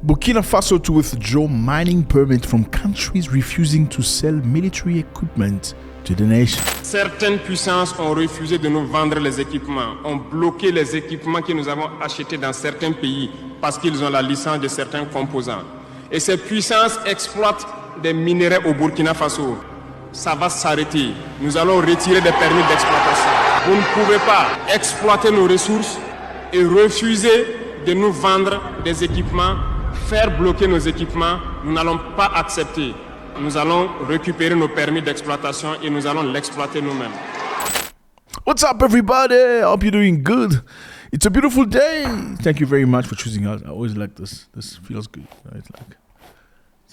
Burkina Faso to withdraw mining permit from countries refusing to sell military equipment to the nation. Certaines puissances ont refusé de nous vendre les équipements, ont bloqué les équipements que nous avons achetés dans certains pays parce qu'ils ont la licence de certains composants. Et ces puissances exploitent des minerais au Burkina Faso. Ça va s'arrêter. Nous allons retirer des permis d'exploitation. Vous ne pouvez pas exploiter nos ressources et refuser de nous vendre des équipements, faire bloquer nos équipements. Nous n'allons pas accepter. Nous allons récupérer nos permis d'exploitation et nous allons l'exploiter nous-mêmes. What's up, everybody? I hope you're doing good. It's a beautiful day. Thank you very much for choosing us. I always like this. This feels good. It's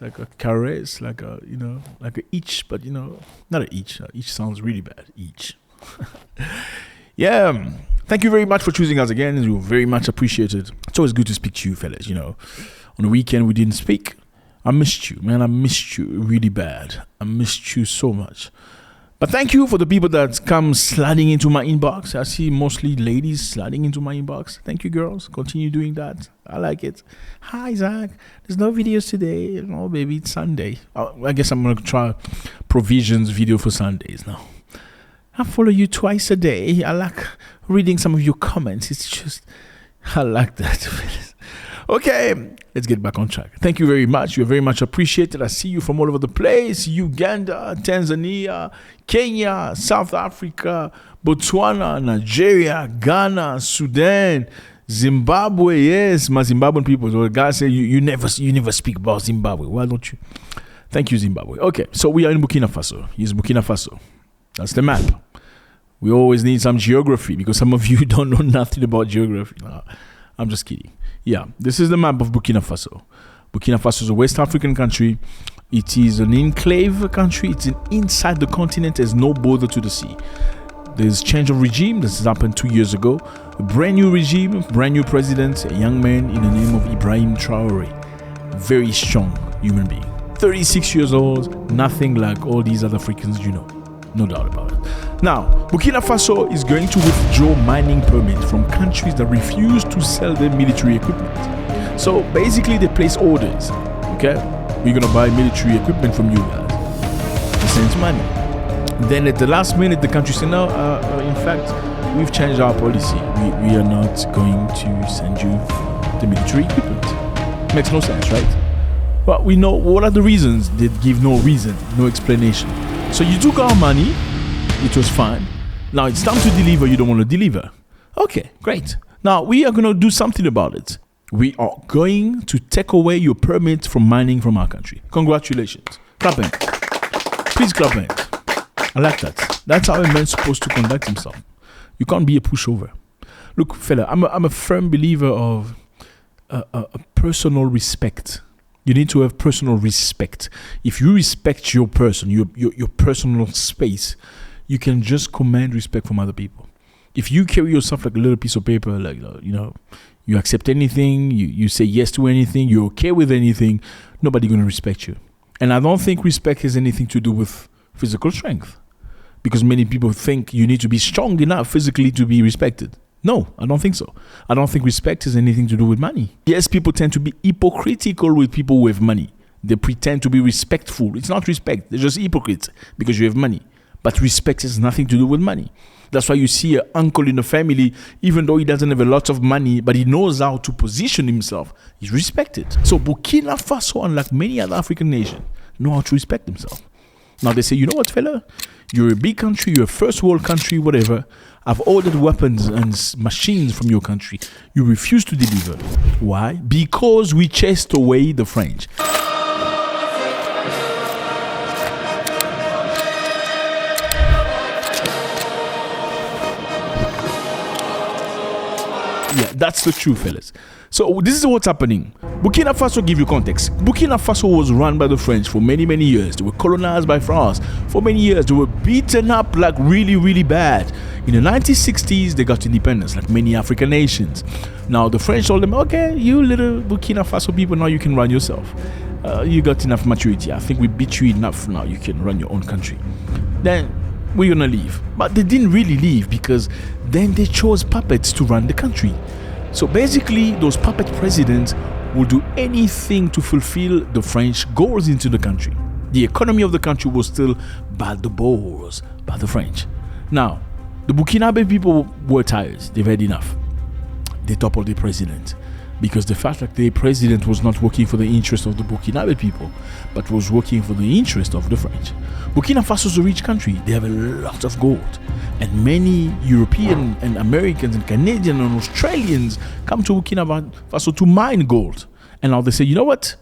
like a caress, like a, like a each, but not a each. Each sounds really bad. Each. Yeah. Thank you very much for choosing us again. You're very much appreciated. It's always good to speak to you, fellas. On the weekend we didn't speak. I missed you, man. I missed you really bad. I missed you so much. But thank you for the people that come sliding into my inbox. I see mostly ladies sliding into my inbox. Thank you, girls. Continue doing that. I like it. Hi, Zach. There's no videos today. No, baby, it's Sunday. I guess I'm going to try provisions video for Sundays now. I follow you twice a day. I like reading some of your comments. It's just, I like that. Okay, let's get back on track. Thank you very much. You're very much appreciated. I see you from all over the place. Uganda, Tanzania, Kenya, South Africa, Botswana, Nigeria, Ghana, Sudan, Zimbabwe. Yes, my Zimbabwean people. So guys say you never speak about Zimbabwe. Why don't you? Thank you, Zimbabwe. Okay, so we are in Burkina Faso. Here's Burkina Faso. That's the map. We always need some geography because some of you don't know nothing about geography. No, I'm just kidding. Yeah, this is the map of Burkina Faso. Burkina Faso is a West African country. It is an enclave country. It's inside the continent. There's no border to the sea. There's change of regime. This has happened 2 years ago. A brand new regime, brand new president, a young man in the name of Ibrahim Traoré. Very strong human being. 36 years old, nothing like all these other Africans you know. No doubt about it. Now, Burkina Faso is going to withdraw mining permits from countries that refuse to sell their military equipment. So basically, they place orders. Okay, we're gonna buy military equipment from you guys. They send money. Then at the last minute, the country said, no, in fact, we've changed our policy. We are not going to send you the military equipment. Makes no sense, right? But we know what are the reasons. They give no reason, no explanation. So you took our money, it was fine. Now it's time to deliver, you don't want to deliver. Okay, great. Now we are going to do something about it. We are going to take away your permit from mining from our country. Congratulations. Clap hands. Please clap hands. I like that. That's how a man's supposed to conduct himself. You can't be a pushover. Look, fella, I'm a firm believer of a personal respect. You need to have personal respect. If you respect your person, your personal space, you can just command respect from other people. If you carry yourself like a little piece of paper, like, you accept anything, you say yes to anything, you're okay with anything, nobody's going to respect you. And I don't think respect has anything to do with physical strength. Because many people think you need to be strong enough physically to be respected. No, I don't think so. I don't think respect has anything to do with money. Yes, people tend to be hypocritical with people who have money. They pretend to be respectful. It's not respect. They're just hypocrites because you have money. But respect has nothing to do with money. That's why you see an uncle in the family, even though he doesn't have a lot of money, but he knows how to position himself. He's respected. So Burkina Faso, unlike many other African nations, know how to respect themselves. Now they say, you know what, fella? You're a big country, you're a first world country, whatever. I've ordered weapons and machines from your country. You refuse to deliver. Why? Because we chased away the French. Yeah, that's the truth, fellas. So this is what's happening. Burkina Faso, give you context. Burkina Faso was run by the French for many, many years. They were colonized by France for many years. They were beaten up like really, really bad. In the 1960s, they got independence like many African nations. Now the French told them, okay, you little Burkina Faso people, now you can run yourself. You got enough maturity. I think we beat you enough. Now you can run your own country. Then we're gonna leave. But they didn't really leave because then they chose puppets to run the country. So basically, those puppet presidents will do anything to fulfill the French goals into the country. The economy of the country was still by the balls by the French. Now, the Burkinabe people were tired. They've had enough. They toppled the president because the fact that the president was not working for the interest of the Burkinabe people, but was working for the interest of the French. Burkina Faso is a rich country. They have a lot of gold. And many European and Americans and Canadians and Australians come to Burkina Faso to mine gold. And now they say, you know what?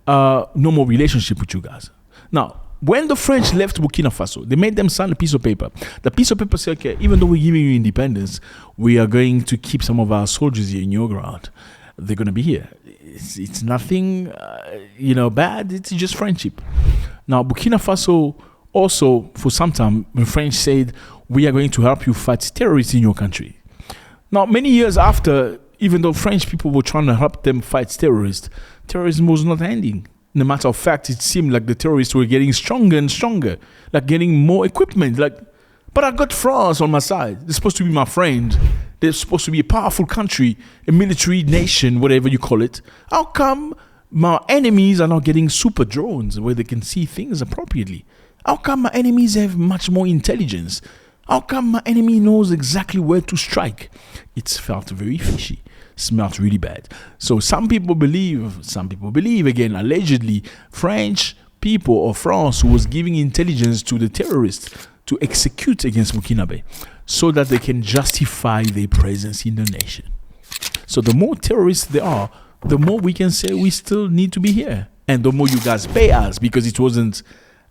No more relationship with you guys. Now, when the French left Burkina Faso, they made them sign a piece of paper. The piece of paper said, okay, even though we're giving you independence, we are going to keep some of our soldiers here in your ground. They're going to be here. It's nothing, bad. It's just friendship. Now, Burkina Faso also, for some time, the French said, we are going to help you fight terrorists in your country. Now, many years after, even though French people were trying to help them fight terrorists, terrorism was not ending. In a matter of fact, it seemed like the terrorists were getting stronger and stronger, like getting more equipment. But I got France on my side. They're supposed to be my friend. They're supposed to be a powerful country, a military nation, whatever you call it. How come my enemies are not getting super drones where they can see things appropriately? How come my enemies have much more intelligence? How come my enemy knows exactly where to strike? It's felt very fishy. Smelt really bad. So some people believe again, allegedly, French people or France was giving intelligence to the terrorists to execute against Burkinabe so that they can justify their presence in the nation. So the more terrorists there are, the more we can say we still need to be here. And the more you guys pay us, because it wasn't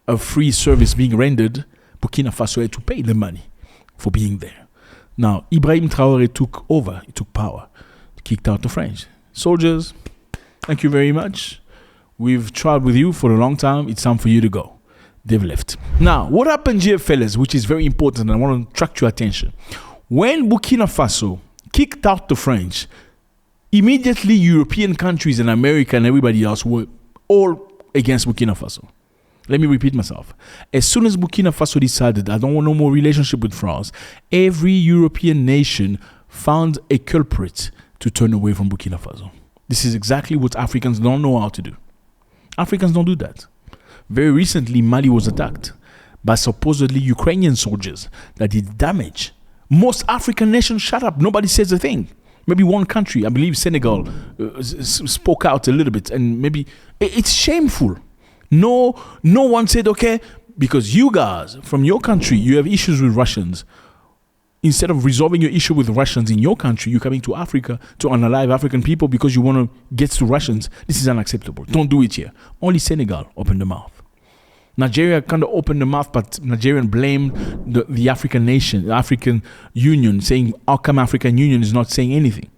a free service being rendered, Burkina Faso had to pay the money for being there. Now, Ibrahim Traoré took over, he took power, kicked out the French. Soldiers, thank you very much. We've tried with you for a long time. It's time for you to go. They've left. Now, what happened here, fellas, which is very important, and I want to attract your attention. When Burkina Faso kicked out the French, immediately European countries and America and everybody else were all against Burkina Faso. Let me repeat myself. As soon as Burkina Faso decided, I don't want no more relationship with France, every European nation found a culprit to turn away from Burkina Faso. This is exactly what Africans don't know how to do. Africans don't do that. Very recently, Mali was attacked by supposedly Ukrainian soldiers that did damage. Most African nations shut up. Nobody says a thing. Maybe one country, I believe Senegal, spoke out a little bit. And maybe it's shameful. No one said, okay, because you guys, from your country, you have issues with Russians. Instead of resolving your issue with Russians in your country, you're coming to Africa to unalive African people because you want to get to Russians. This is unacceptable. Don't do it here. Only Senegal opened the mouth. Nigeria kind of opened the mouth, but Nigerian blamed the African nation, the African Union, saying, how come African Union is not saying anything?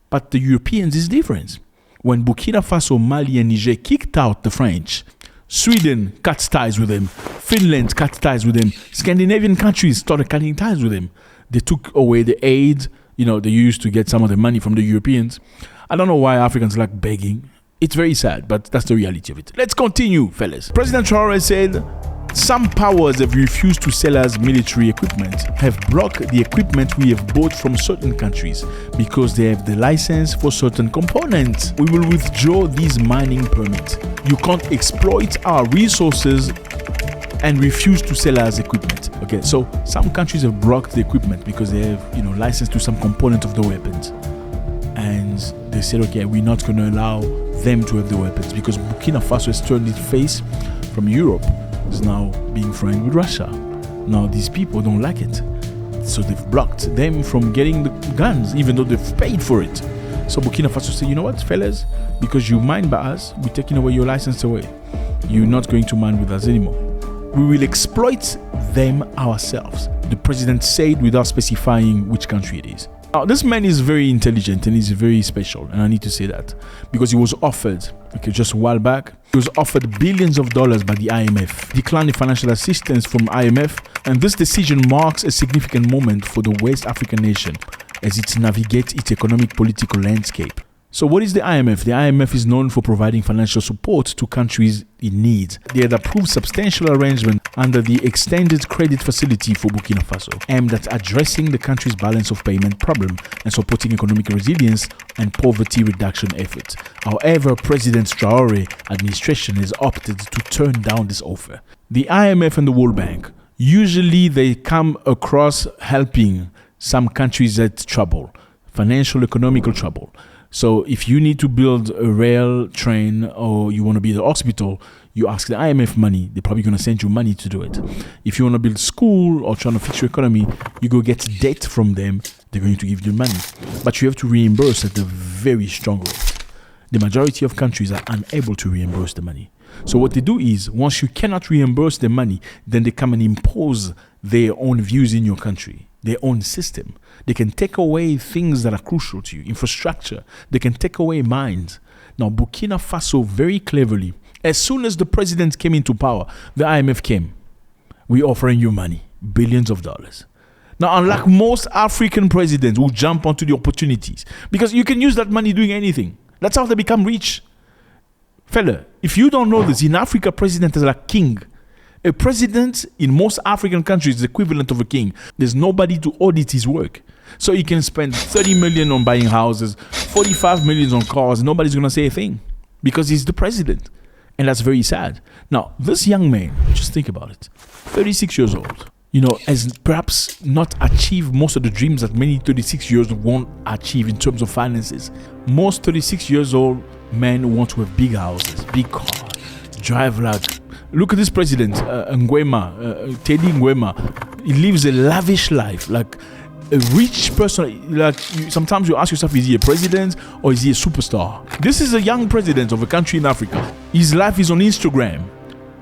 But the Europeans is different. When Burkina Faso, Mali, and Niger kicked out the French, Sweden cut ties with them. Finland cut ties with them. Scandinavian countries started cutting ties with them. They took away the aid, they used to get some of the money from the Europeans. I don't know why Africans like begging. It's very sad, but that's the reality of it. Let's continue, fellas. President Traoré said, some powers have refused to sell us military equipment, have blocked the equipment we have bought from certain countries because they have the license for certain components. We will withdraw these mining permits. You can't exploit our resources and refuse to sell us equipment. Okay, so some countries have blocked the equipment because they have, license to some component of the weapons. And they said, okay, we're not going to allow them to have the weapons because Burkina Faso has turned its face from Europe. Is now being friends with Russia. Now these people don't like it. So they've blocked them from getting the guns, even though they've paid for it. So Burkina Faso said, you know what, fellas? Because you mine by us, we're taking away your license away. You're not going to mine with us anymore. We will exploit them ourselves. The president said without specifying which country it is. Now, this man is very intelligent and he's very special, and I need to say that because he was offered, just a while back, he was offered billions of dollars by the IMF, declining financial assistance from IMF, and this decision marks a significant moment for the West African nation as it navigates its economic political landscape. So what is the IMF? The IMF is known for providing financial support to countries in need. They had approved substantial arrangement under the Extended Credit Facility for Burkina Faso, aimed at addressing the country's balance of payment problem and supporting economic resilience and poverty reduction efforts. However, President Traoré administration has opted to turn down this offer. The IMF and the World Bank, usually they come across helping some countries at trouble, financial, economical trouble. So if you need to build a rail train or you want to build a hospital, you ask the IMF money. They're probably going to send you money to do it. If you want to build school or trying to fix your economy, you go get debt from them. They're going to give you money. But you have to reimburse at a very strong rate. The majority of countries are unable to reimburse the money. So what they do is, once you cannot reimburse the money, then they come and impose their own views in your country, their own system. They can take away things that are crucial to you, infrastructure. They can take away mines. Now, Burkina Faso, very cleverly, as soon as the president came into power, the IMF came. We're offering you money, billions of dollars. Now, unlike most African presidents who jump onto the opportunities, because you can use that money doing anything. That's how they become rich. Fella, if you don't know this, in Africa, president is like king. A president in most African countries is the equivalent of a king. There's nobody to audit his work. So he can spend 30 million on buying houses, 45 million on cars. Nobody's going to say a thing because he's the president. And that's very sad. Now, this young man, just think about it, 36 years old, has perhaps not achieved most of the dreams that many 36 years old won't achieve in terms of finances. Most 36 years old men want to have big houses, big cars, drive like... Look at this president, Nguema, Teddy Nguema. He lives a lavish life, like a rich person. Like sometimes you ask yourself, is he a president or is he a superstar? This is a young president of a country in Africa. His life is on Instagram.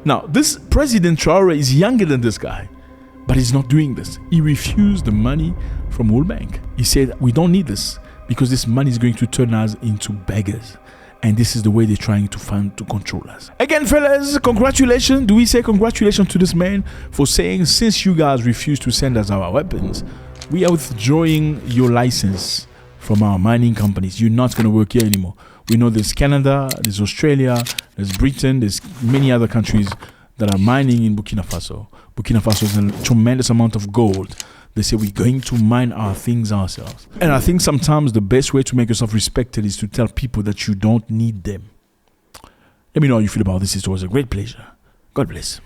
Now, this President Traoré is younger than this guy, but he's not doing this. He refused the money from World Bank. He said, we don't need this because this money is going to turn us into beggars. And this is the way they're trying to control us. Again, fellas, congratulations. Do we say congratulations to this man for saying, since you guys refuse to send us our weapons, we are withdrawing your license from our mining companies. You're not going to work here anymore. We know there's Canada, there's Australia, there's Britain, there's many other countries that are mining in Burkina Faso. Burkina Faso has a tremendous amount of gold. They say we're going to mine our things ourselves. And I think sometimes the best way to make yourself respected is to tell people that you don't need them. Let me know how you feel about this. It was a great pleasure. God bless.